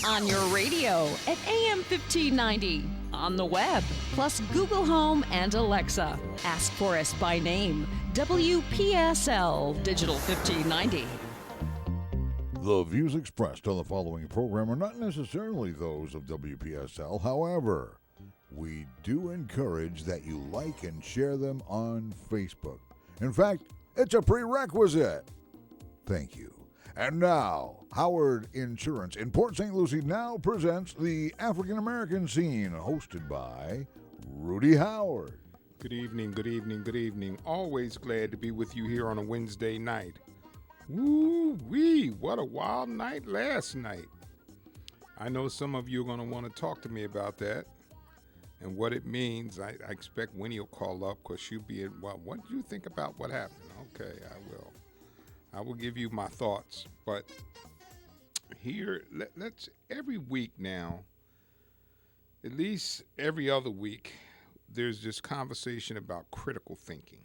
On your radio at AM 1590, on the web, plus Google Home and Alexa. Ask for us by name, WPSL Digital 1590. The views expressed on the following program are not necessarily those of WPSL. However, we do encourage that you like and share them on Facebook. In fact, it's a prerequisite. Thank you. And now, Howard Insurance in Port St. Lucie now presents the African American Scene, hosted by Rudy Howard. Good evening, good evening, good evening. Always glad to be with you here on a Wednesday night. Woo-wee, what a wild night last night. I know some of you are going to want to talk to me about that and what it means. I expect Winnie will call up because she'll be in, well, what do you think about what happened? Okay, I will. I will give you my thoughts, but here, let's every week now, at least every other week, there's this conversation about critical thinking.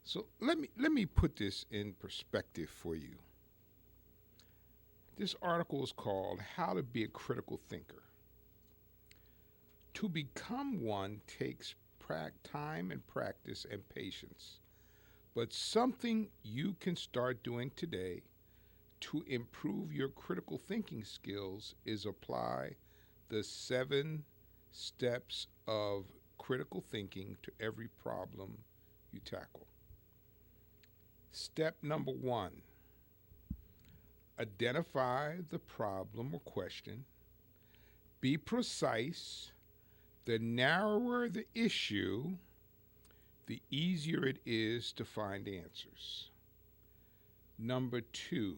So let me put this in perspective for you. This article is called How to Be a Critical Thinker. To become one takes time and practice and patience. But something you can start doing today to improve your critical thinking skills is apply the 7 steps of critical thinking to every problem you tackle. Step number 1, identify the problem or question. Be precise. The narrower the issue, the easier it is to find answers. Number 2,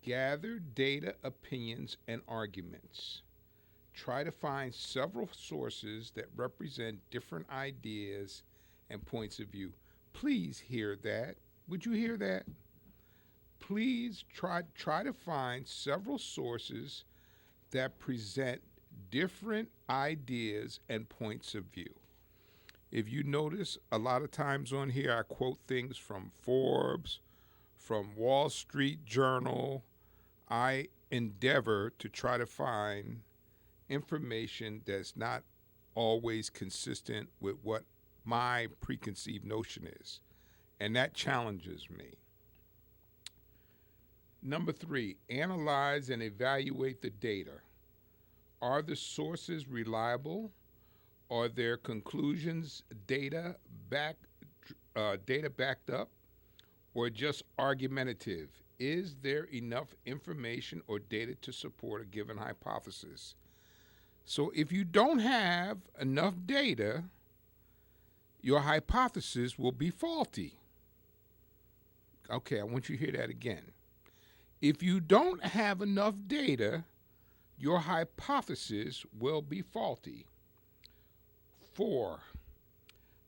gather data, opinions, and arguments. Try to find several sources that represent different ideas and points of view. Please hear that. Would you hear that? Please try to find several sources that present different ideas and points of view. If you notice, a lot of times on here I quote things from Forbes, from Wall Street Journal. I endeavor to try to find information that's not always consistent with what my preconceived notion is, and that challenges me. Number 3, analyze and evaluate the data. Are the sources reliable? Are their conclusions data backed up, or just argumentative? Is there enough information or data to support a given hypothesis? So if you don't have enough data, your hypothesis will be faulty. Okay, I want you to hear that again. If you don't have enough data, your hypothesis will be faulty. 4,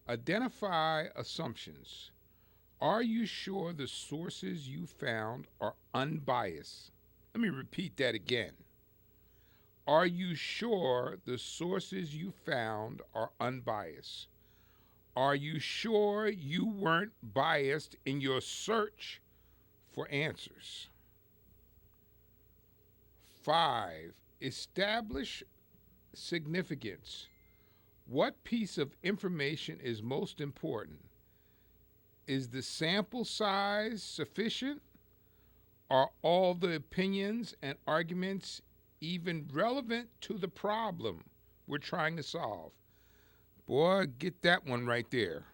identify assumptions. Are you sure the sources you found are unbiased? Let me repeat that again. Are you sure the sources you found are unbiased? Are you sure you weren't biased in your search for answers? 5, establish significance. What piece of information is most important? Is the sample size sufficient? Are all the opinions and arguments even relevant to the problem we're trying to solve? Boy, get that one right there.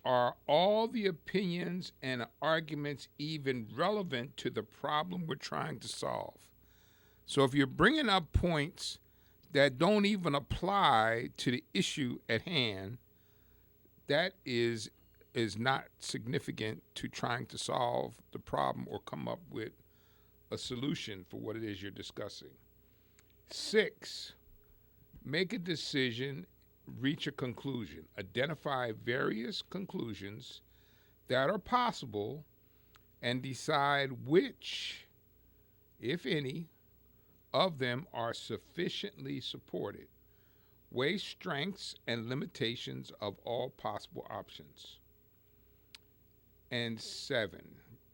Are all the opinions and arguments even relevant to the problem we're trying to solve? So if you're bringing up points that don't even apply to the issue at hand, that is not significant to trying to solve the problem or come up with a solution for what it is you're discussing. 6, make a decision, reach a conclusion. Identify various conclusions that are possible and decide which, if any, of them are sufficiently supported. Weigh strengths and limitations of all possible options. And 7,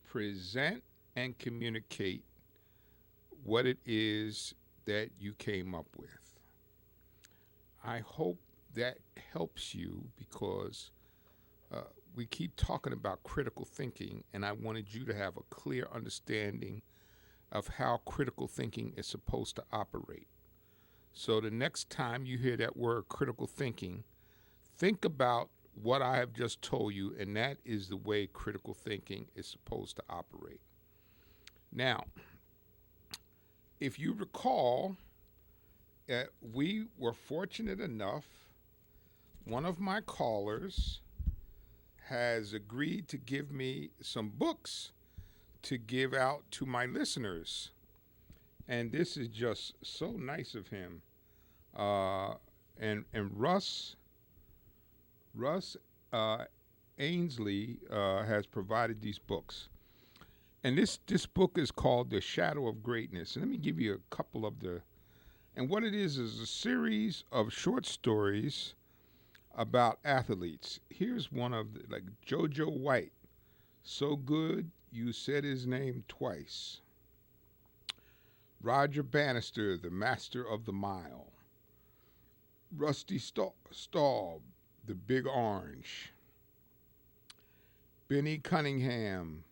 present and communicate what it is that you came up with. I hope that helps you because we keep talking about critical thinking, and I wanted you to have a clear understanding of how critical thinking is supposed to operate. So the next time you hear that word critical thinking, think about what I have just told you, and that is the way critical thinking is supposed to operate. Now, if you recall, we were fortunate enough, one of my callers has agreed to give me some books to give out to my listeners. And this is just so nice of him. And Russ Ainsley has provided these books. And this book is called The Shadow of Greatness. And let me give you a couple of the, and what it is a series of short stories about athletes. Here's one of the, like JoJo White, so good you said his name twice. Roger Bannister, the master of the mile. Rusty Staub, the big orange. Benny Cunningham,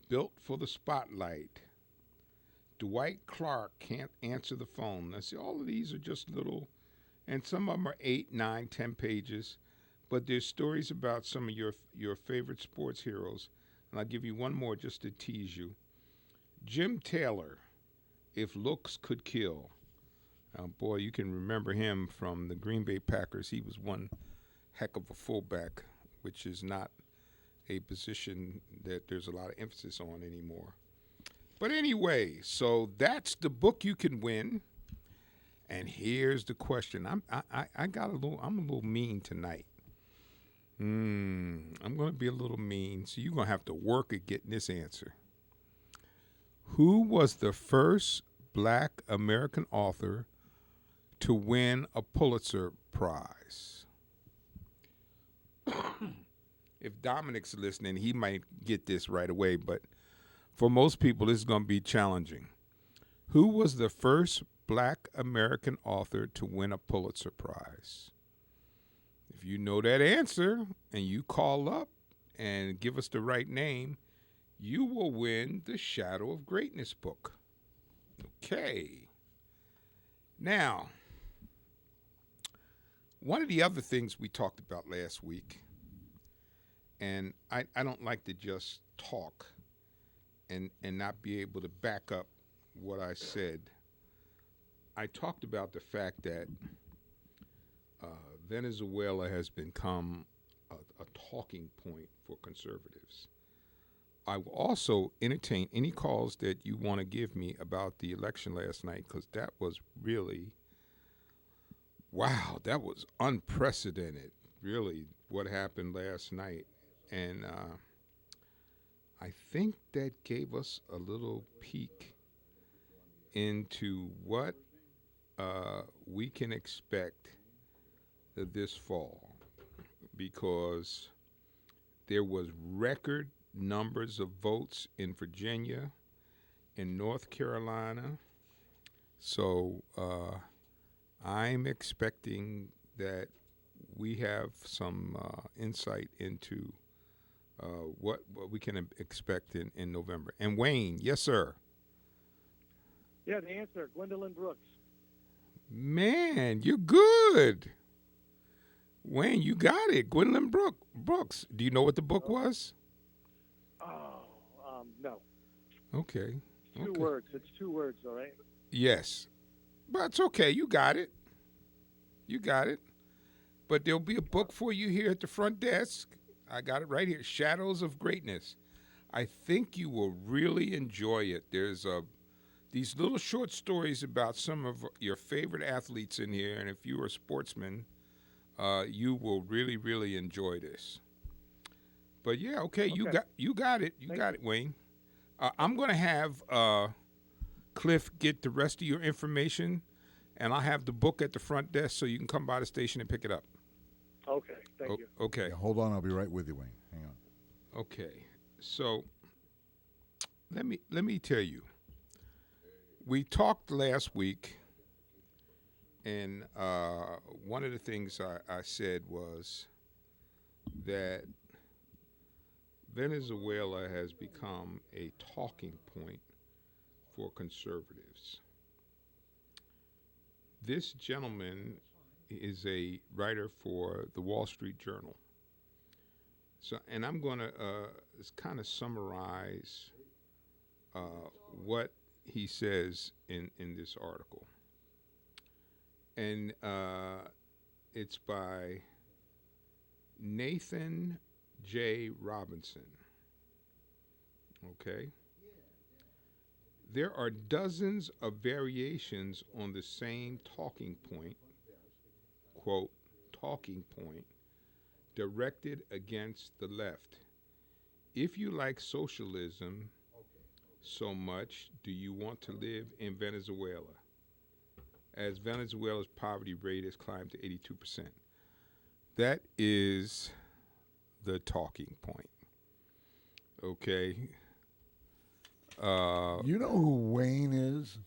built for the spotlight. Dwight Clark can't answer the phone. Now, see, all of these are just little, and some of them are 8, 9, 10 pages, but there's stories about some of your favorite sports heroes. And I'll give you one more just to tease you. Jim Taylor, If Looks Could Kill. Boy, you can remember him from the Green Bay Packers. He was one heck of a fullback, which is not a position that there's a lot of emphasis on anymore. But anyway, so that's the book you can win. And here's the question. I'm a little mean tonight. I'm going to be a little mean, so you're going to have to work at getting this answer. Who was the first Black American author to win a Pulitzer Prize? If Dominic's listening, he might get this right away, but for most people, this is going to be challenging. Who was the first Black American author to win a Pulitzer Prize? If you know that answer and you call up and give us the right name, you will win the Shadow of Greatness book. Okay. Now, one of the other things we talked about last week, and I don't like to just talk and not be able to back up what I said. I talked about the fact that Venezuela has become a talking point for conservatives. I will also entertain any calls that you want to give me about the election last night, because that was really, wow, that was unprecedented, really, what happened last night. And I think that gave us a little peek into what we can expect this fall, because there was record numbers of votes in Virginia, in North Carolina. So I'm expecting that we have some insight into what we can expect in November. And Wayne, yes, sir. Yeah, the answer, Gwendolyn Brooks. Man, you're good. Wayne, you got it. Gwendolyn Brooks. Do you know what the book was? No. Okay. Two words. It's 2 words, all right? Yes. But it's okay. You got it. You got it. But there'll be a book for you here at the front desk. I got it right here. Shadows of Greatness. I think you will really enjoy it. There's these little short stories about some of your favorite athletes in here, and if you're a sportsman, you will really, really enjoy this. But yeah, okay. You got it. You got it, Wayne. I'm going to have Cliff get the rest of your information, and I'll have the book at the front desk so you can come by the station and pick it up. Okay, thank you. Okay. Yeah, hold on, I'll be right with you, Wayne. Hang on. Okay. So let me tell you. We talked last week, and one of the things I said was that Venezuela has become a talking point for conservatives. This gentleman is a writer for the Wall Street Journal. So, and I'm going to kind of summarize what he says in this article. And it's by Nathan J. Robinson. Okay? There are dozens of variations on the same talking point, quote, talking point, directed against the left. If you like socialism so much, do you want to live in Venezuela? As Venezuela's poverty rate has climbed to 82%. That is the talking point. Okay. You know who Wayne is?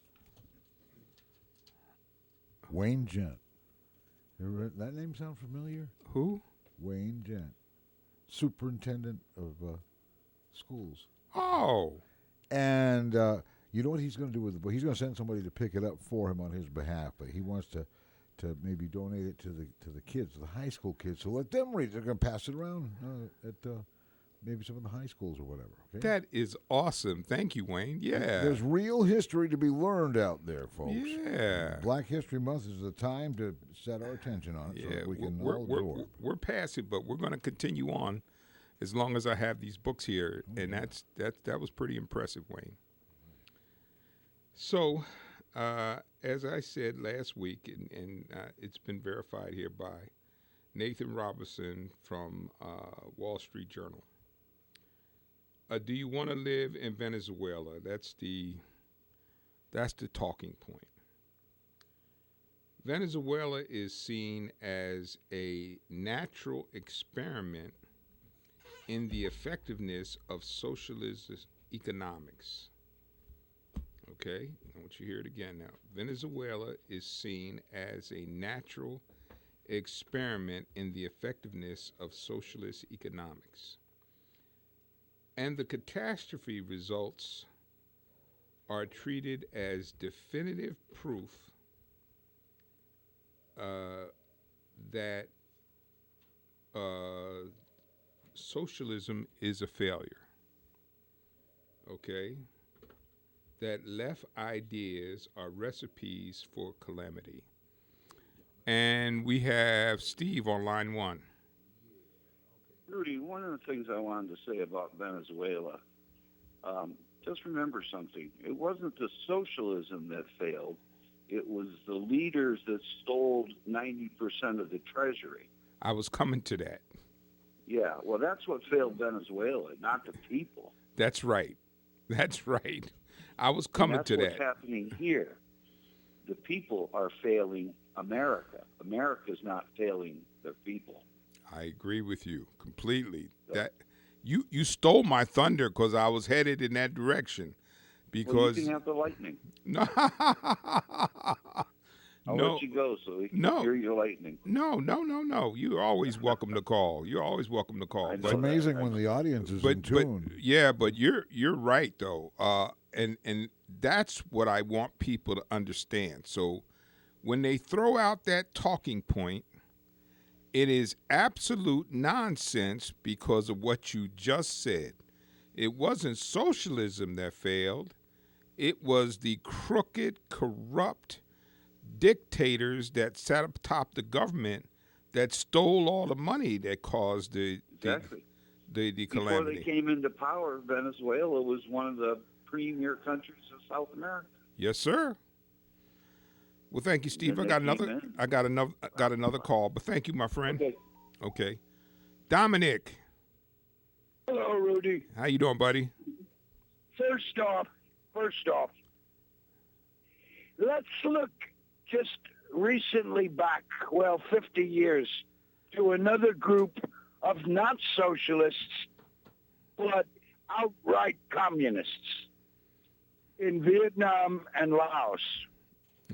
Wayne Gent. That name sound familiar? Who? Wayne Gent, superintendent of schools. Oh. And you know what he's going to do with the book? He's going to send somebody to pick it up for him on his behalf, but he wants to maybe donate it to the kids, the high school kids, so let them read it. They're going to pass it around at maybe some of the high schools or whatever. Okay? That is awesome. Thank you, Wayne. Yeah. There's real history to be learned out there, folks. Yeah. Black History Month is the time to set our attention on it so that we can all absorb. We're past it, but we're going to continue on as long as I have these books here, and that was pretty impressive, Wayne. So, as I said last week, and it's been verified here by Nathan Robinson from Wall Street Journal. Do you want to live in Venezuela? That's the talking point. Venezuela is seen as a natural experiment in the effectiveness of socialist economics. Okay, I want you to hear it again now. Venezuela is seen as a natural experiment in the effectiveness of socialist economics. And the catastrophe results are treated as definitive proof that socialism is a failure. Okay? That left ideas are recipes for calamity. And we have Steve on line one. Rudy, one of the things I wanted to say about Venezuela, just remember something. It wasn't the socialism that failed. It was the leaders that stole 90% of the treasury. I was coming to that. Yeah, well, that's what failed Venezuela, not the people. That's right. That's right. I was coming to that. That's what's happening here. The people are failing America. America's not failing their people. I agree with you completely. That you stole my thunder because I was headed in that direction. Because well, you can have the lightning. No. I'll let you go so we can hear your lightning. No. You're always welcome to call. You're always welcome to call. It's amazing when the audience is in tune. But you're right though. And that's what I want people to understand. So when they throw out that talking point, it is absolute nonsense because of what you just said. It wasn't socialism that failed. It was the crooked, corrupt dictators that sat up top the government that stole all the money that caused the calamity. Before they came into power, Venezuela was one of the premier countries of South America. Yes, sir. Well, thank you, Steve. I got another call, but thank you, my friend. Okay. Dominic. Hello, Rudy. How you doing, buddy? First off, let's look just recently back, 50 years, to another group of not socialists, but outright communists. in Vietnam and Laos.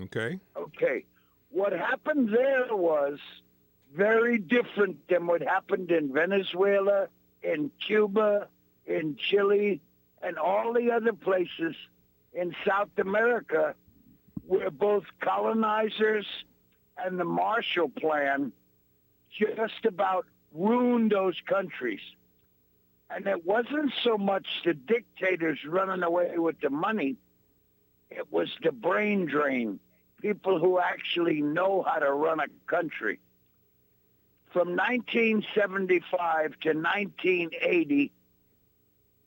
Okay. Okay. What happened there was very different than what happened in Venezuela, in Cuba, in Chile, and all the other places in South America where both colonizers and the Marshall Plan just about ruined those countries. And it wasn't so much the dictators running away with the money, it was the brain drain, people who actually know how to run a country. From 1975 to 1980,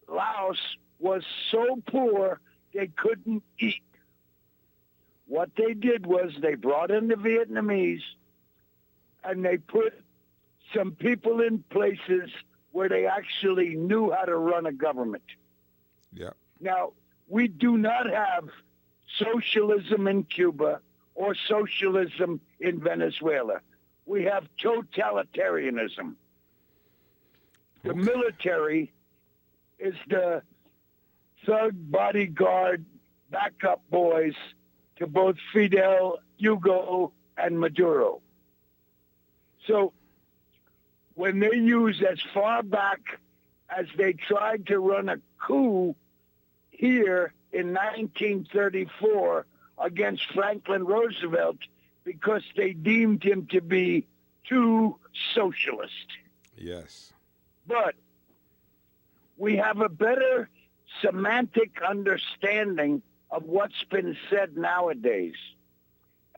Laos was so poor they couldn't eat. What they did was they brought in the Vietnamese and they put some people in places where they actually knew how to run a government. Yeah. Now, we do not have socialism in Cuba or socialism in Venezuela. We have totalitarianism. The military is the thug bodyguard backup boys to both Fidel, Hugo, and Maduro. So when they use as far back as they tried to run a coup here in 1934 against Franklin Roosevelt because they deemed him to be too socialist. Yes. But we have a better semantic understanding of what's been said nowadays.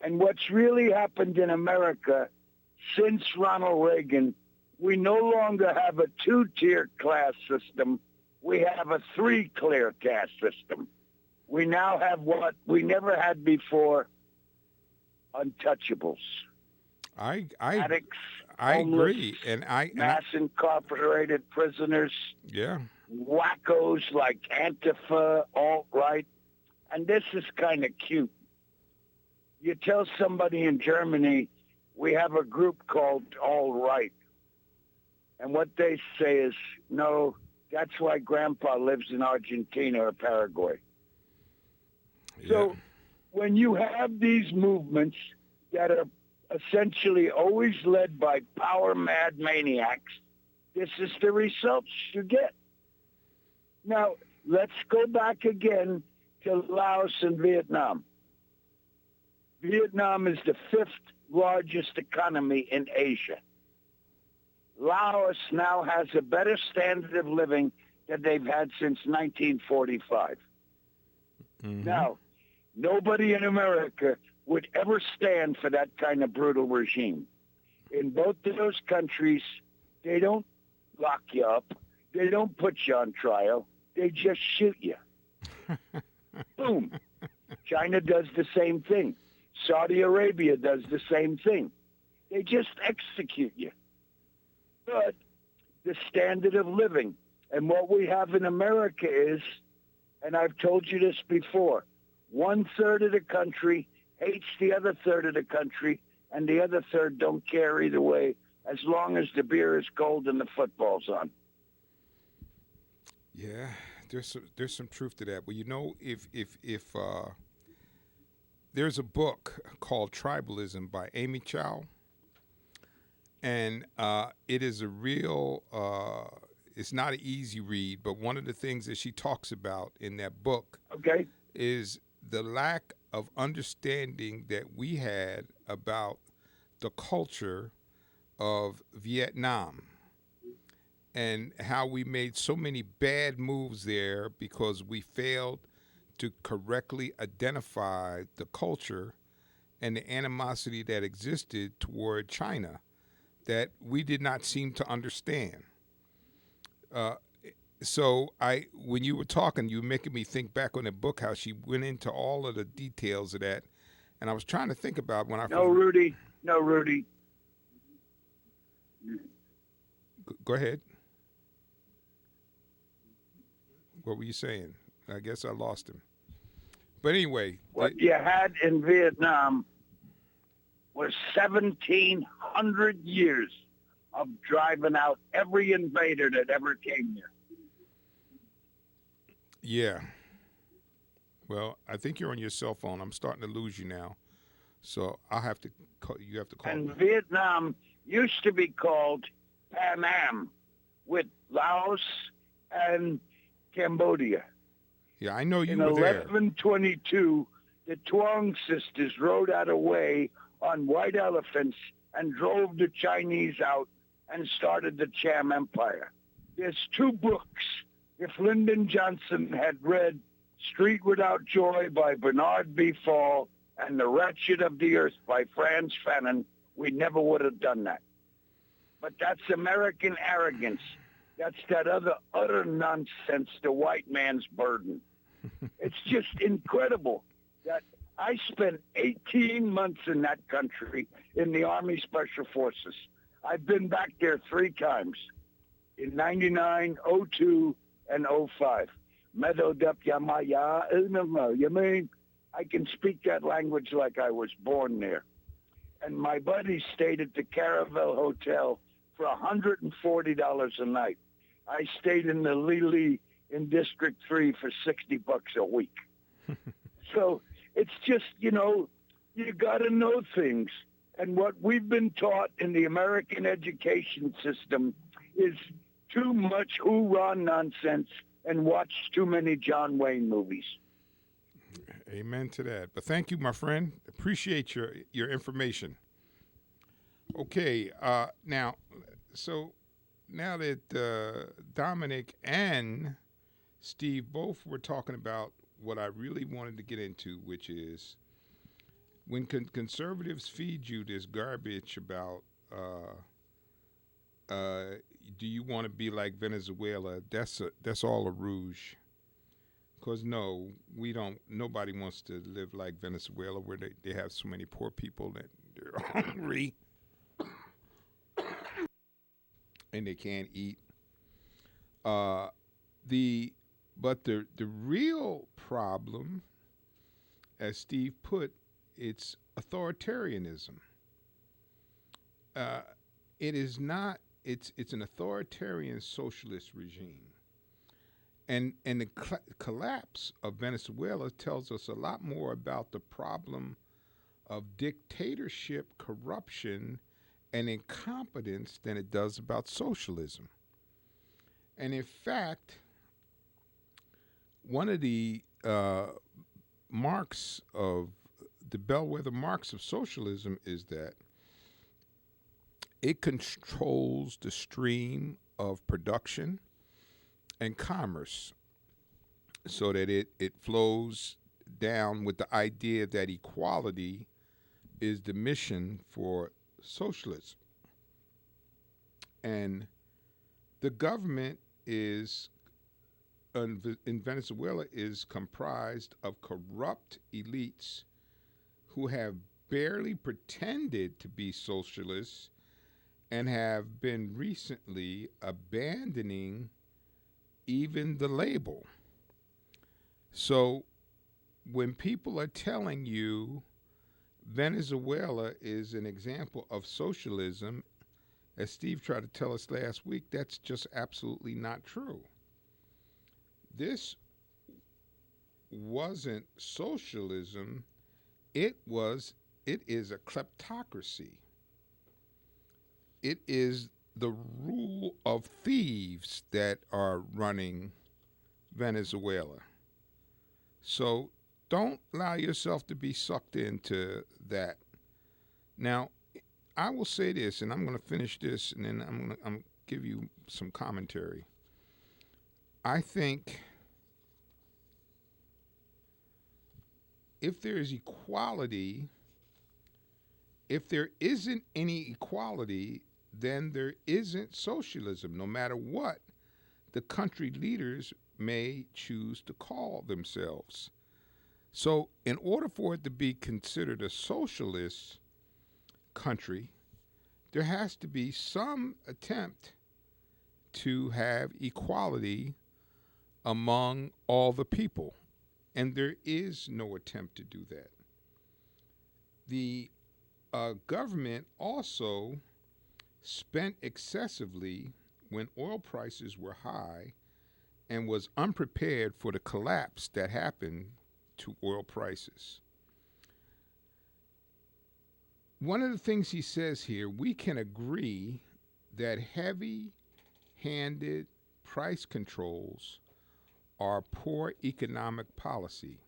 And what's really happened in America since Ronald Reagan, we no longer have a two-tier class system. We have a three-tier caste system. We now have what we never had before, untouchables. Addicts, I homeless, agree. mass incarcerated prisoners, yeah. wackos like Antifa, alt-right. And this is kind of cute. You tell somebody in Germany, we have a group called alt-right. And what they say is, no, that's why Grandpa lives in Argentina or Paraguay. Yeah. So when you have these movements that are essentially always led by power-mad maniacs, this is the results you get. Now, let's go back again to Laos and Vietnam. Vietnam is the fifth largest economy in Asia. Laos now has a better standard of living than they've had since 1945. Mm-hmm. Now, nobody in America would ever stand for that kind of brutal regime. In both of those countries, they don't lock you up. They don't put you on trial. They just shoot you. Boom. China does the same thing. Saudi Arabia does the same thing. They just execute you. But the standard of living, and what we have in America is, and I've told you this before, 1/3 of the country hates the other third of the country, and the other third don't care either way, as long as the beer is cold and the football's on. Yeah, there's some truth to that. Well, you know, if there's a book called Tribalism by Amy Chow, and it is a real, it's not an easy read, but one of the things that she talks about in that book is the lack of understanding that we had about the culture of Vietnam and how we made so many bad moves there because we failed to correctly identify the culture and the animosity that existed toward China that we did not seem to understand. So when you were talking, you were making me think back on the book, how she went into all of the details of that. And I was trying to think about when I No, Rudy. Go ahead. What were you saying? I guess I lost him. But anyway. What you had in Vietnam was 1,700 years of driving out every invader that ever came here. Yeah. Well, I think you're on your cell phone. I'm starting to lose you now. So I'll have to call, you have to call And me. Vietnam used to be called Pan Am, with Laos and Cambodia. Yeah, I know you In were there. 1122, the Tuong sisters rode out away on white elephants and drove the Chinese out and started the Cham Empire. There's two books. If Lyndon Johnson had read Street Without Joy by Bernard B. Fall and The Wretched of the Earth by Franz Fanon, we never would have done that. But that's American arrogance. That's that other utter nonsense, the white man's burden. It's just incredible that I spent 18 months in that country in the Army Special Forces. I've been back there 3 times, in 99, 02, and 05. You mean? I can speak that language like I was born there. And my buddy stayed at the Caravel Hotel for $140 a night. I stayed in the Lili in District 3 for $60 a week. So it's just, you got to know things. And what we've been taught in the American education system is too much hoorah nonsense and watch too many John Wayne movies. Amen to that. But thank you, my friend. Appreciate your information. Okay, now that Dominic and Steve both were talking about what I really wanted to get into, which is when conservatives feed you this garbage about do you want to be like Venezuela, that's all a rouge. Because no, we don't. Nobody wants to live like Venezuela, where they have so many poor people that they're hungry and they can't eat. But the real problem, as Steve put, it's authoritarianism. It is not. It's an authoritarian socialist regime. And the collapse of Venezuela tells us a lot more about the problem of dictatorship, corruption, and incompetence than it does about socialism. And in fact, one of the marks of the bellwether marks of socialism is that it controls the stream of production and commerce so that it flows down with the idea that equality is the mission for socialism. And the government is in Venezuela is comprised of corrupt elites who have barely pretended to be socialists and have been recently abandoning even the label. So when people are telling you Venezuela is an example of socialism, as Steve tried to tell us last week, that's just absolutely not true. This wasn't socialism, it is a kleptocracy. It is the rule of thieves that are running Venezuela. So don't allow yourself to be sucked into that. Now, I will say this, and I'm going to finish this, and then I'm going to give you some commentary. I think if there is equality, if there isn't any equality, then there isn't socialism, no matter what the country leaders may choose to call themselves. So in order for it to be considered a socialist country, there has to be some attempt to have equality among all the people. And there is no attempt to do that. The government also spent excessively when oil prices were high and was unprepared for the collapse that happened to oil prices. One of the things he says here, we can agree that heavy-handed price controls are poor economic policy.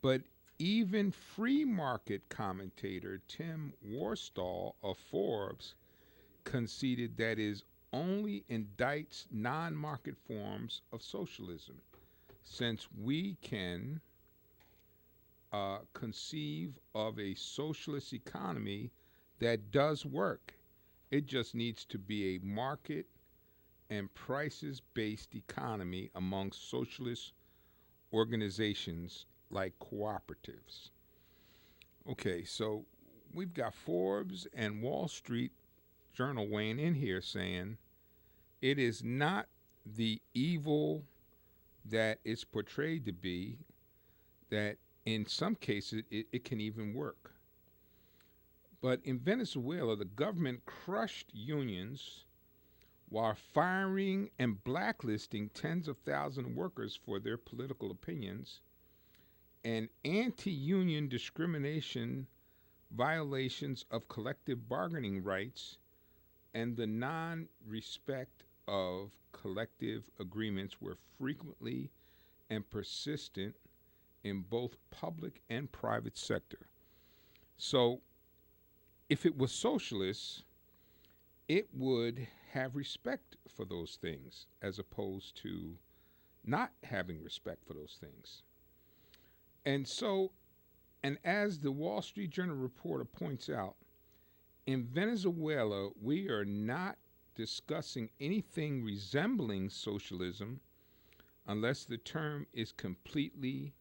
But even free market commentator Tim Worstall of Forbes conceded that it only indicts non-market forms of socialism, since we can conceive of a socialist economy that does work. It just needs to be a market and prices-based economy among socialist organizations like cooperatives. Okay, so we've got Forbes and Wall Street Journal weighing in here saying it is not the evil that it's portrayed to be, that in some cases it can even work. But in Venezuela, the government crushed unions while firing and blacklisting tens of thousands of workers for their political opinions, and anti-union discrimination, violations of collective bargaining rights, and the non-respect of collective agreements were frequently and persistent in both public and private sector. So if it was socialist, it would have respect for those things as opposed to not having respect for those things. And so, and as the Wall Street Journal reporter points out, in Venezuela, we are not discussing anything resembling socialism unless the term is completely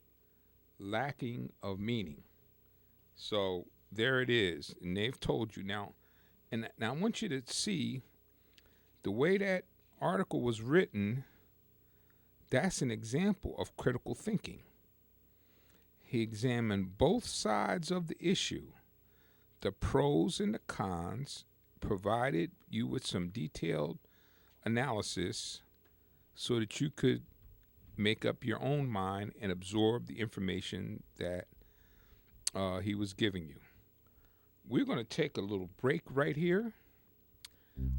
lacking of meaning. So there it is, and they've told you now. And now I want you to see the way that article was written. That's an example of critical thinking. He examined both sides of the issue, the pros and the cons, provided you with some detailed analysis so that you could make up your own mind and absorb the information that he was giving you. We're going to take a little break right here.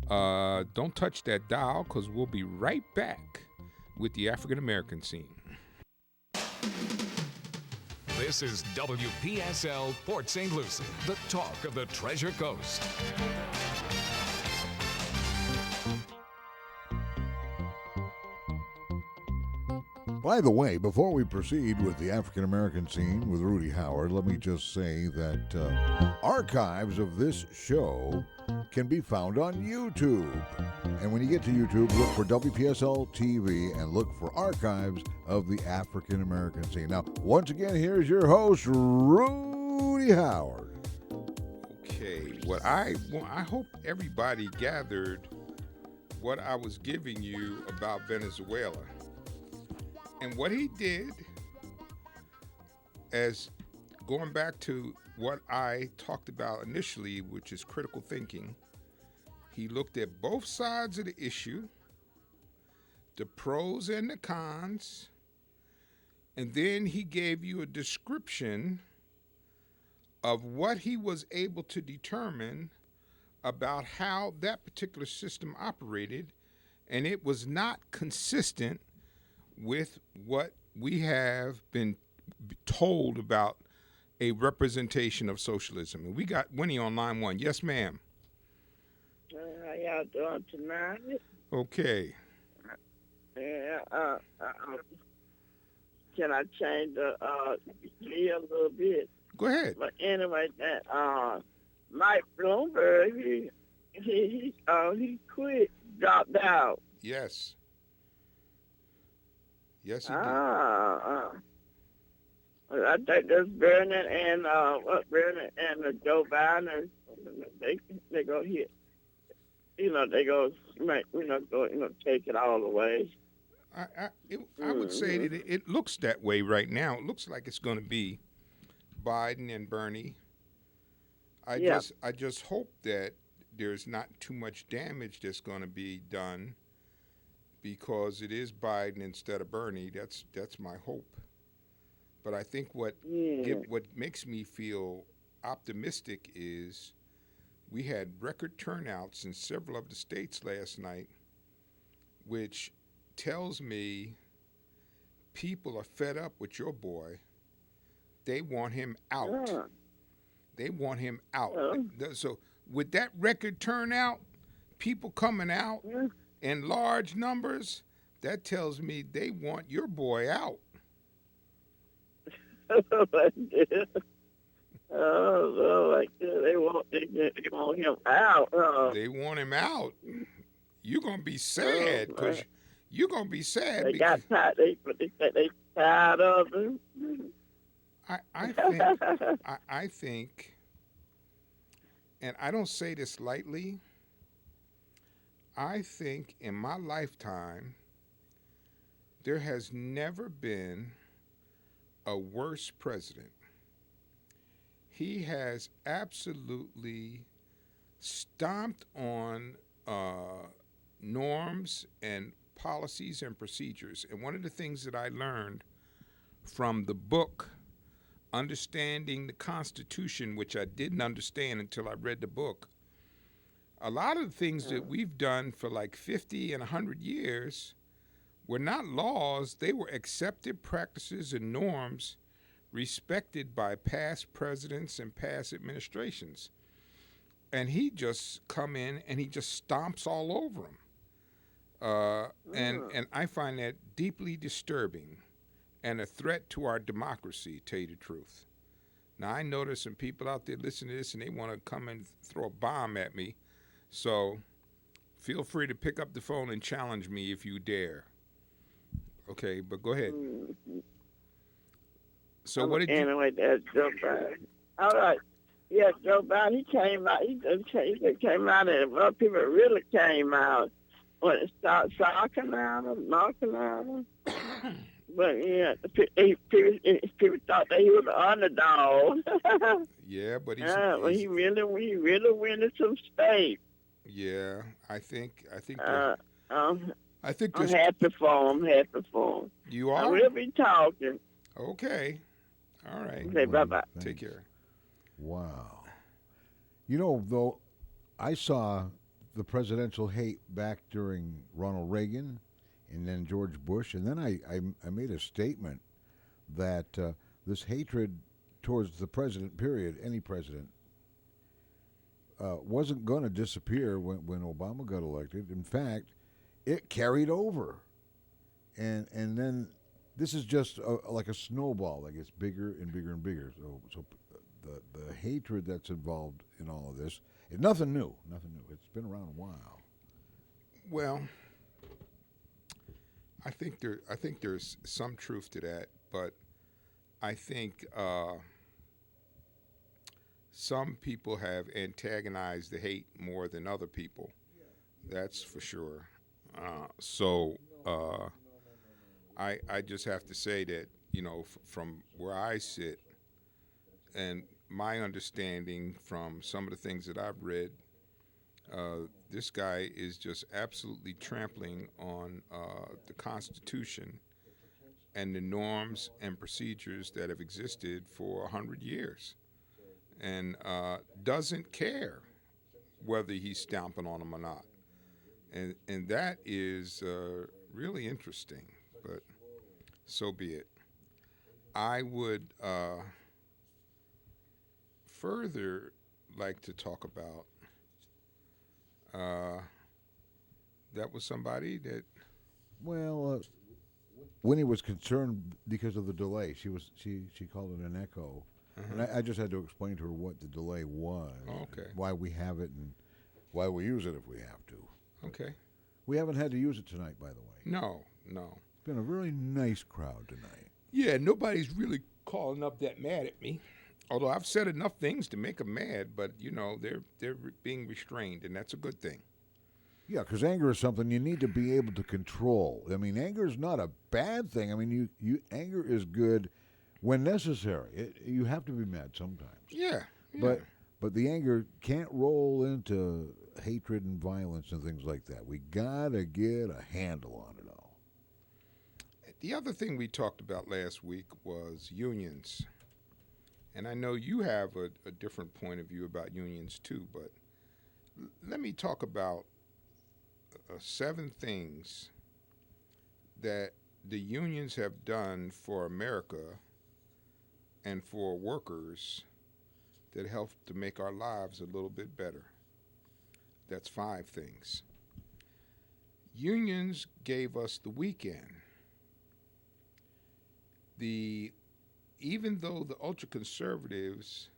Don't touch that dial, because we'll be right back with the African American scene. This is WPSL Port St. Lucie, the talk of the Treasure Coast. By the way, before we proceed with the African American scene with Rudy Howard, let me just say that archives of this show can be found on YouTube. And when you get to YouTube, look for WPSL TV and look for archives of the African American scene. Now, once again, here's your host, Rudy Howard. Okay, what I hope everybody gathered what I was giving you about Venezuela. And what he did, as going back to what I talked about initially, which is critical thinking, he looked at both sides of the issue, the pros and the cons, and then he gave you a description of what he was able to determine about how that particular system operated, and it was not consistent with what we have been told about a representation of socialism. And we got Winnie on line one. Yes, ma'am. How y'all doing tonight? Okay. Yeah, can I change the key a little bit? Go ahead. But anyway, that Mike Bloomberg, he quit, dropped out. Yes. Yes, he did. I think there's Bernard and Joe Biden. They go hit. They go take it all away. I would say that it looks that way right now. It looks like it's going to be Biden and Bernie. I just hope that there's not too much damage that's going to be done, because it is Biden instead of Bernie. That's my hope. But I think what makes me feel optimistic is we had record turnouts in several of the states last night, which tells me people are fed up with your boy. They want him out. They want him out. So with that record turnout, people coming out in large numbers, that tells me they want your boy out. They want him out. They want him out. You're gonna be sad because you're gonna be sad. They got tired. They tired of him. I think, and I don't say this lightly. I think in my lifetime there has never been a worse president. He has absolutely stomped on norms and policies and procedures. And one of the things that I learned from the book, Understanding the Constitution, which I didn't understand until I read the book, a lot of the things that we've done for like 50 and 100 years were not laws. They were accepted practices and norms respected by past presidents and past administrations. And he just come in and he just stomps all over them. And I find that deeply disturbing and a threat to our democracy, to tell you the truth. Now, I know there's some people out there listening to this and they want to come and throw a bomb at me. So feel free to pick up the phone and challenge me if you dare. Okay, but go ahead. So what did you... Anyway, that's Joe Biden. All right. Yeah, Joe Biden, he came out. He came out, and well, people really came out when it started knocking at him. But yeah, people thought that he was an underdog. Yeah, but he really winning some states. Yeah, I think. I'm there's... happy for him. You are? I will be talking. Okay. All right. Okay, bye-bye. Take care. Wow. You know, though, I saw the presidential hate back during Ronald Reagan and then George Bush, and then I made a statement that this hatred towards the president, period, any president, wasn't going to disappear when Obama got elected. In fact, it carried over. And then this is just like a snowball that gets bigger and bigger and bigger. So the hatred that's involved in all of this is nothing new. It's been around a while. Well, I think there's some truth to that, but I think some people have antagonized the hate more than other people. That's for sure. I just have to say that, you know, from where I sit and my understanding from some of the things that I've read, this guy is just absolutely trampling on the Constitution and the norms and procedures that have existed for 100 years and doesn't care whether he's stomping on them or not. And that is really interesting, but so be it. I would further like to talk about that was somebody that... Well, Winnie was concerned because of the delay. She called it an echo. And I just had to explain to her what the delay was. Okay. Why we have it and why we use it if we have to. Okay. We haven't had to use it tonight, by the way. No. It's been a really nice crowd tonight. Yeah, nobody's really calling up that mad at me. Although I've said enough things to make them mad, but, you know, they're being restrained, and that's a good thing. Yeah, because anger is something you need to be able to control. I mean, anger is not a bad thing. I mean, anger is good when necessary. You have to be mad sometimes. Yeah. But the anger can't roll into hatred and violence and things like that. We got to get a handle on it all. The other thing we talked about last week was unions. And I know you have a different point of view about unions too, but let me talk about 7 things that the unions have done for America and for workers that help to make our lives a little bit better. That's 5 things. Unions gave us the weekend. Even though the ultra-conservatives,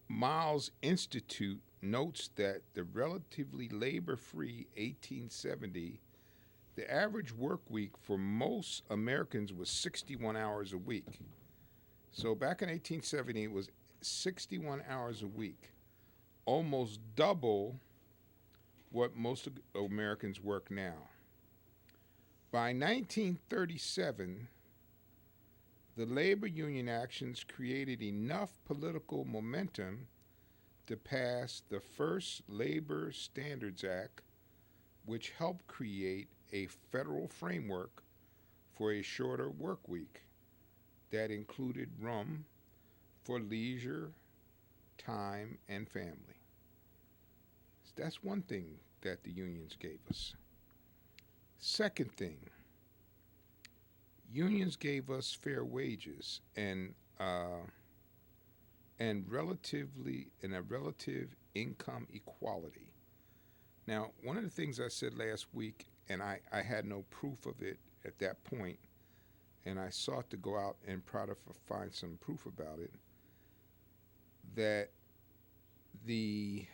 Miles Institute notes that the relatively labor-free 1870, the average work week for most Americans was 61 hours a week. So back in 1870, it was 61 hours a week, almost double what most Americans work now. By 1937, the labor union actions created enough political momentum to pass the first Labor Standards Act, which helped create a federal framework for a shorter work week that included room for leisure, time, and family. That's one thing that the unions gave us. Second thing, unions gave us fair wages and a relative income equality. Now, one of the things I said last week, and I had no proof of it at that point, and I sought to go out and try to find some proof about it, that the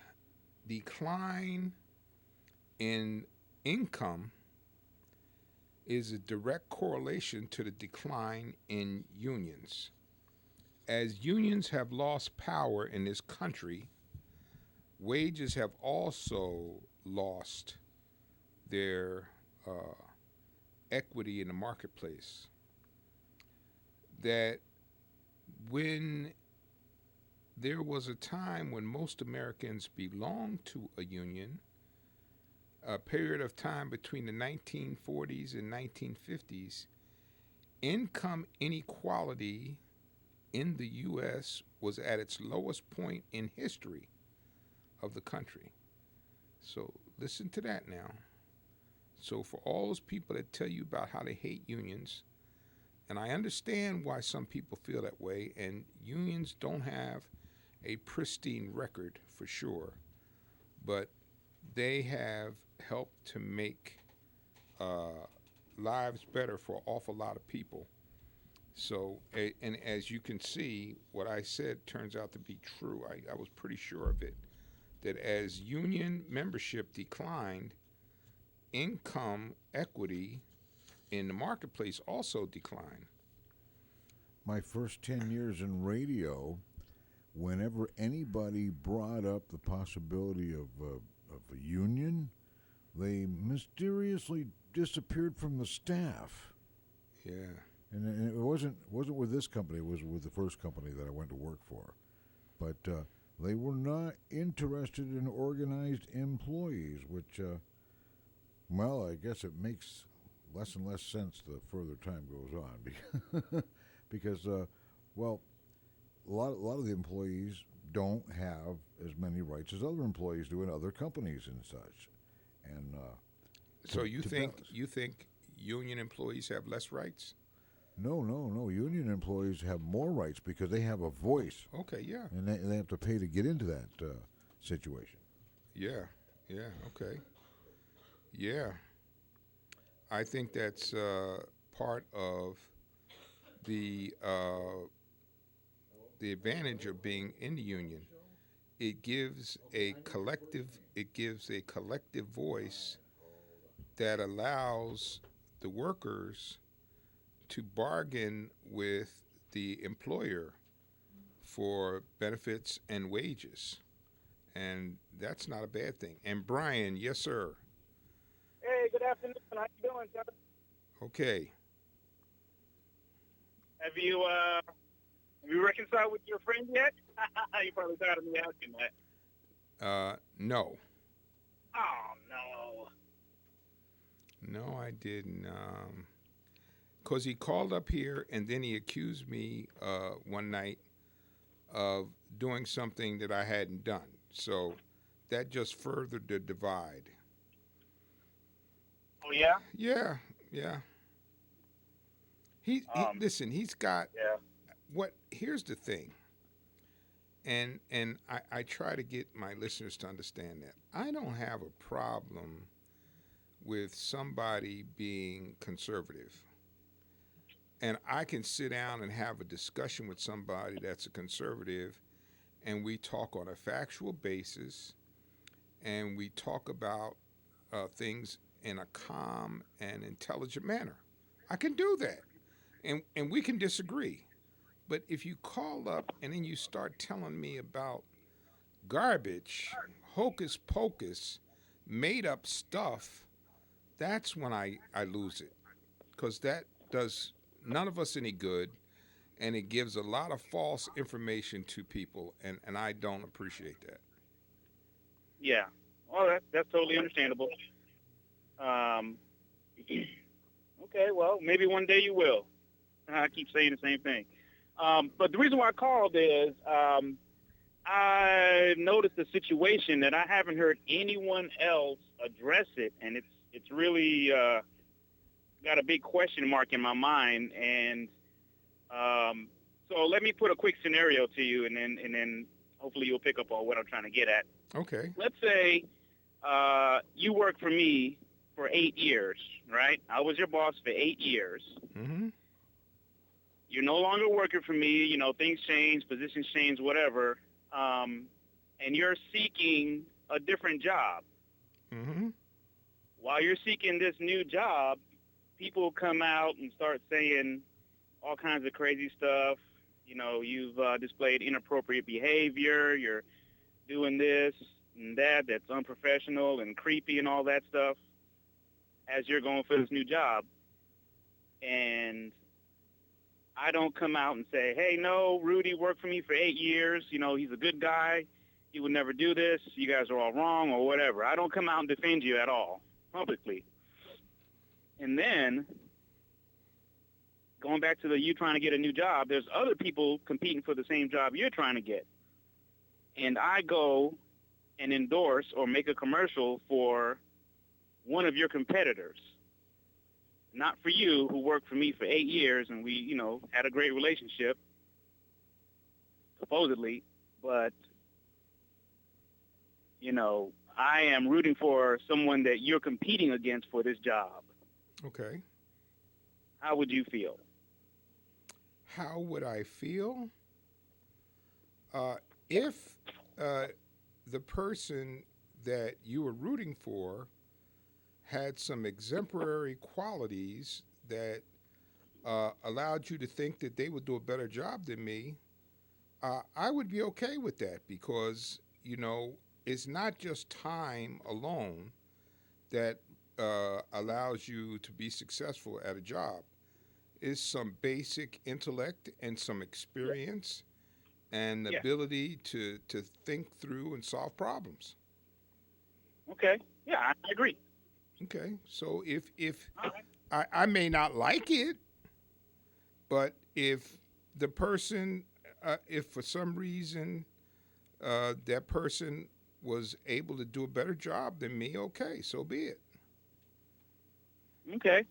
decline in income is a direct correlation to the decline in unions. As unions have lost power in this country, wages have also lost their equity in the marketplace. That when there was a time when most Americans belonged to a union, a period of time between the 1940s and 1950s, income inequality in the U.S. was at its lowest point in history of the country. So listen to that now. So for all those people that tell you about how they hate unions, and I understand why some people feel that way, and unions don't have a pristine record for sure, but they have helped to make lives better for an awful lot of people. So, and as you can see, what I said turns out to be true. I was pretty sure of it, that as union membership declined, income equity in the marketplace also declined. My first 10 years in radio, whenever anybody brought up the possibility of a union, they mysteriously disappeared from the staff. Yeah. And it wasn't with this company, it was with the first company that I went to work for. But they were not interested in organized employees, which, well, I guess it makes less and less sense the further time goes on. Because, well, a lot of the employees don't have as many rights as other employees do in other companies and such. And so you think union employees have less rights? No. Union employees have more rights because they have a voice. Okay, yeah. And they have to pay to get into that situation. Yeah, okay. Yeah. I think that's part of the advantage of being in the union. It gives a collective voice that allows the workers to bargain with the employer for benefits and wages. And that's not a bad thing. And Brian, yes, sir. Hey, good afternoon. How you doing, sir? Okay. Have you reconciled with your friend yet? You probably tired of me asking that. No. Oh, no. No, I didn't. Because he called up here and then he accused me one night of doing something that I hadn't done. So that just furthered the divide. Oh, yeah? Yeah, yeah. Listen, he's got here's the thing. And I try to get my listeners to understand that. I don't have a problem with somebody being conservative. And I can sit down and have a discussion with somebody that's a conservative, and we talk on a factual basis, and we talk about things in a calm and intelligent manner. I can do that. And we can disagree. But if you call up and then you start telling me about garbage, hocus pocus, made up stuff, that's when I lose it. Because that does none of us any good, and it gives a lot of false information to people, and I don't appreciate that. Yeah. Well, that's totally understandable. Okay, well, maybe one day you will. I keep saying the same thing. But the reason why I called is I noticed a situation that I haven't heard anyone else address it, and it's really got a big question mark in my mind. And so let me put a quick scenario to you, and then hopefully you'll pick up on what I'm trying to get at. Okay. Let's say you worked for me for 8 years, right? I was your boss for 8 years. Mm-hmm. You're no longer working for me. You know, things change, positions change, whatever. And you're seeking a different job. Mm-hmm. While you're seeking this new job, people come out and start saying all kinds of crazy stuff. You know, you've displayed inappropriate behavior. You're doing this and that's unprofessional and creepy and all that stuff as you're going for this new job. And I don't come out and say, hey, no, Rudy worked for me for 8 years. You know, he's a good guy. He would never do this. You guys are all wrong or whatever. I don't come out and defend you at all publicly. And then going back to you trying to get a new job, there's other people competing for the same job you're trying to get. And I go and endorse or make a commercial for one of your competitors. Not for you, who worked for me for 8 years, and we, you know, had a great relationship, supposedly, but, you know, I am rooting for someone that you're competing against for this job. Okay. How would you feel? How would I feel? If the person that you were rooting for had some exemplary qualities that allowed you to think that they would do a better job than me, I would be okay with that, because, you know, it's not just time alone that allows you to be successful at a job. It's some basic intellect and some experience and the ability to think through and solve problems. Okay. Yeah, I agree. Okay, so if I may not like it, but if the person, if for some reason that person was able to do a better job than me, okay, so be it. Okay.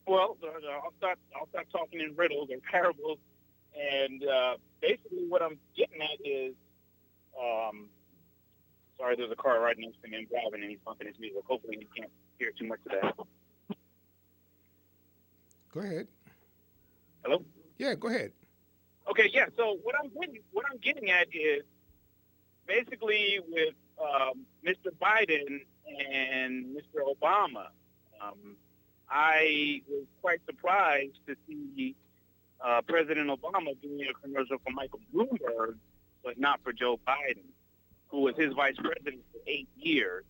Well, I'll start talking in riddles and parables, and basically what I'm getting at is, sorry, there's a car right next to me. I'm driving, and he's bumping his music. Hopefully, he can't hear too much of that. Go ahead. Hello? Yeah, go ahead. Okay, yeah. So what I'm getting at is basically with Mr. Biden and Mr. Obama. I was quite surprised to see President Obama doing a commercial for Michael Bloomberg, but not for Joe Biden, who was his vice president for 8 years.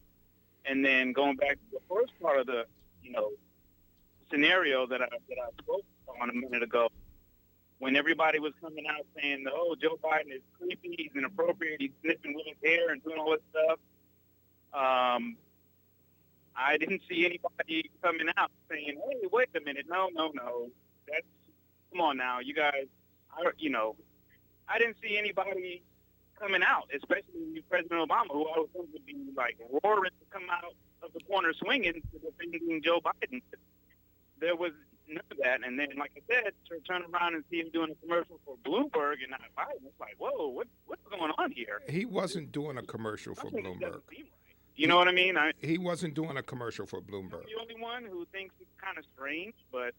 And then going back to the first part of the, you know, scenario that I spoke on a minute ago, when everybody was coming out saying, oh, Joe Biden is creepy, he's inappropriate, he's sniffing women's hair and doing all this stuff, I didn't see anybody coming out saying, "Hey, wait a minute, no. That's come on now, you guys." I didn't see anybody coming out, especially President Obama, who I was going to be like roaring to come out of the corner swinging to defending Joe Biden. There was none of that, and then, like I said, to turn around and see him doing a commercial for Bloomberg and not Biden, it's like, whoa, what's going on here? He wasn't doing a commercial for Bloomberg. You know what I mean? He wasn't doing a commercial for Bloomberg. I'm the only one who thinks it's kind of strange, but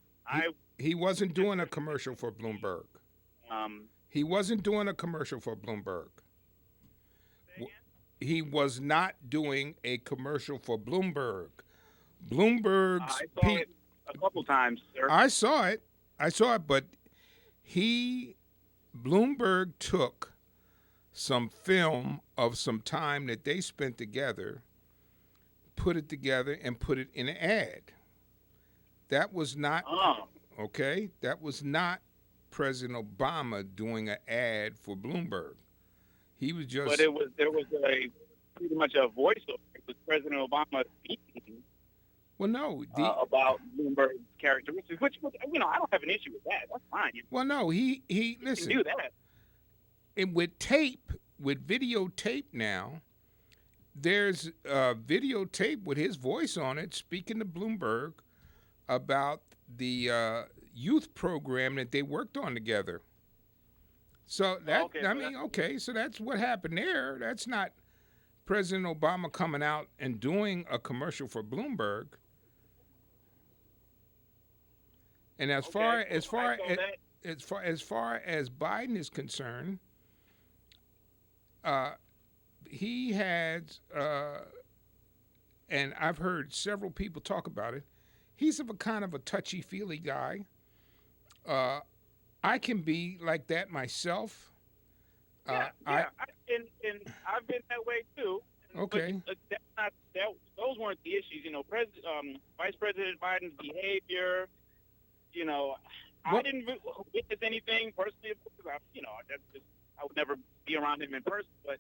he wasn't doing a commercial for Bloomberg. He wasn't doing a commercial for Bloomberg. He was not doing a commercial for Bloomberg. Bloomberg's I saw it a couple times, sir. I saw it, but Bloomberg took some film of some time that they spent together, put it together, and put it in an ad. That was not okay. That was not President Obama doing an ad for Bloomberg. He was just. But there was pretty much a voiceover. It was President Obama speaking. Well, no, about Bloomberg's characteristics, which I don't have an issue with that. That's fine. Well, no, he listen. Can do that. And with videotape now, there's videotape with his voice on it speaking to Bloomberg about the youth program that they worked on together. So so that's what happened there. That's not President Obama coming out and doing a commercial for Bloomberg. And as far as Biden is concerned, he had, and I've heard several people talk about it. He's of a kind of a touchy-feely guy. I can be like that myself. And I've been that way too. Okay. But those weren't the issues. Vice President Biden's behavior. I didn't witness anything personally. I would never be around him in person. But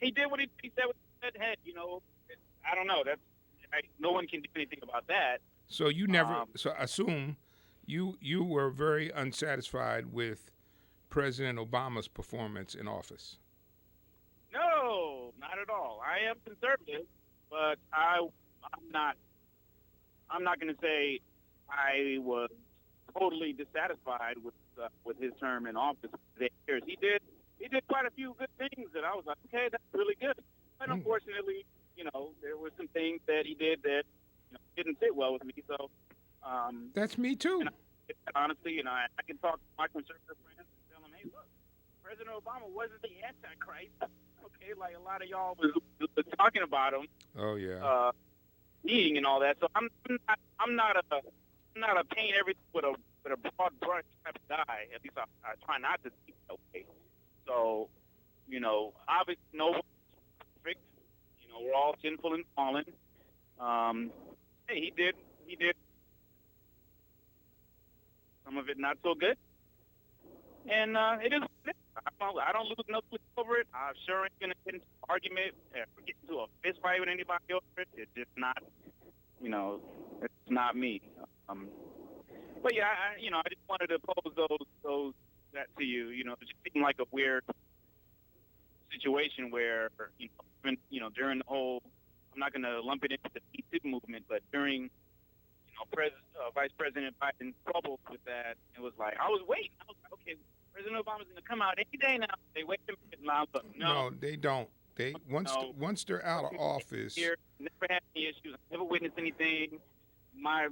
he did what he said with his head. I don't know. No one can do anything about that. So you never. So I assume you were very unsatisfied with President Obama's performance in office. No, not at all. I am conservative, but I'm not going to say I was totally dissatisfied with his term in office. He did quite a few good things that I was like, okay, that's really good. But unfortunately, there were some things that he did that didn't sit well with me. So that's me too. Honestly, I can talk to my conservative friends and tell them, hey, look, President Obama wasn't the Antichrist. Okay, like a lot of y'all was talking about him. Oh yeah. Being and all that. So I'm not a paint everything with a broad brush type of guy. At least I try not to think that way. So, obviously no one's perfect. We're all sinful and fallen. Hey, he did some of it not so good. And it is. I don't lose no sleep over it. I'm sure ain't gonna get into an argument or get into a fist fight with anybody over it. It's just not, it's not me. But yeah, I just wanted to pose that to you. It just seemed like a weird situation where, during the whole, I'm not gonna lump it into the Me Too movement, but during, Vice President Biden's trouble with that, it was like I was waiting. I was like, okay, President Obama's going to come out any day now. They wait a minute now, but no, they don't. They once they're out of office. Never had any issues. Never witnessed anything. My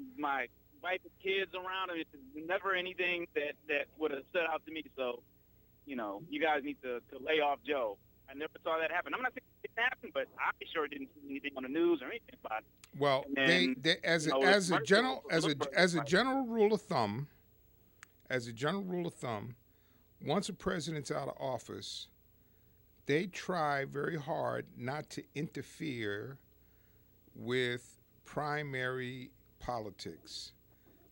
wife and kids around him. It's never anything that would have stood out to me. So, you guys need to lay off Joe. I never saw that happen. I'm not saying it didn't happen, but I sure didn't see anything on the news or anything about it. Well, then, they as a general rule of thumb, once a president's out of office, they try very hard not to interfere with primary politics.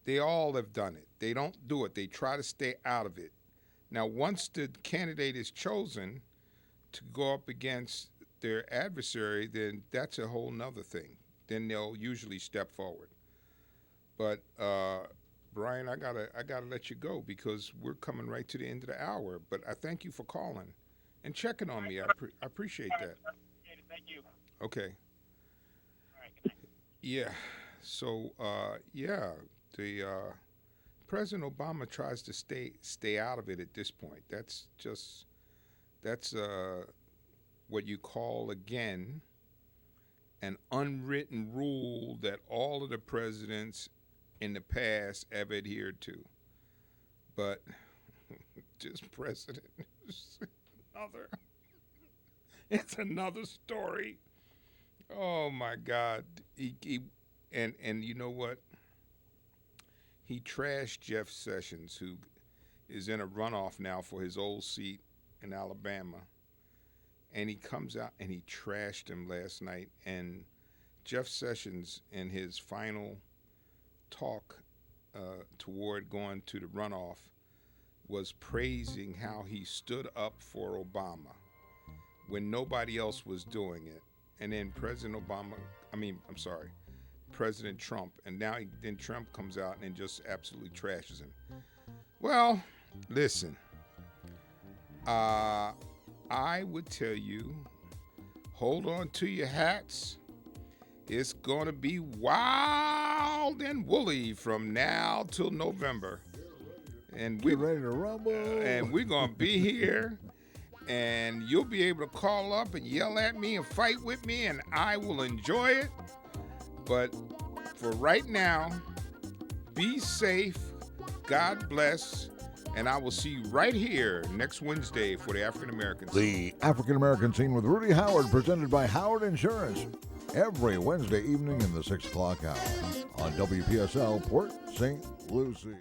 They all have done it. They don't do it. They try to stay out of it. Now, once the candidate is chosen to go up against their adversary, then that's a whole nother thing. then they'll usually step forward. But Brian, I gotta let you go because we're coming right to the end of the hour. But I thank you for calling and checking on me. I appreciate that. Thank you. Okay. All right. Good night. Yeah. So the President Obama tries to stay out of it at this point. That's what you call again an unwritten rule that all of the presidents in the past have adhered to. But this president is it's another story. Oh my God. And you know what? He trashed Jeff Sessions, who is in a runoff now for his old seat in Alabama. And he comes out and he trashed him last night. And Jeff Sessions, in his final talk toward going to the runoff, was praising how he stood up for Obama when nobody else was doing it. And then President Trump, and now then Trump comes out and just absolutely trashes him. Well, listen, I would tell you, hold on to your hats. It's going to be wild and woolly from now till November. And we're ready to rumble. And we're going to be here. And you'll be able to call up and yell at me and fight with me, and I will enjoy it. But for right now, be safe. God bless. And I will see you right here next Wednesday for the African American Scene. The African American Scene with Rudy Howard, presented by Howard Insurance. Every Wednesday evening in the 6 o'clock hour on WPSL Port St. Lucie.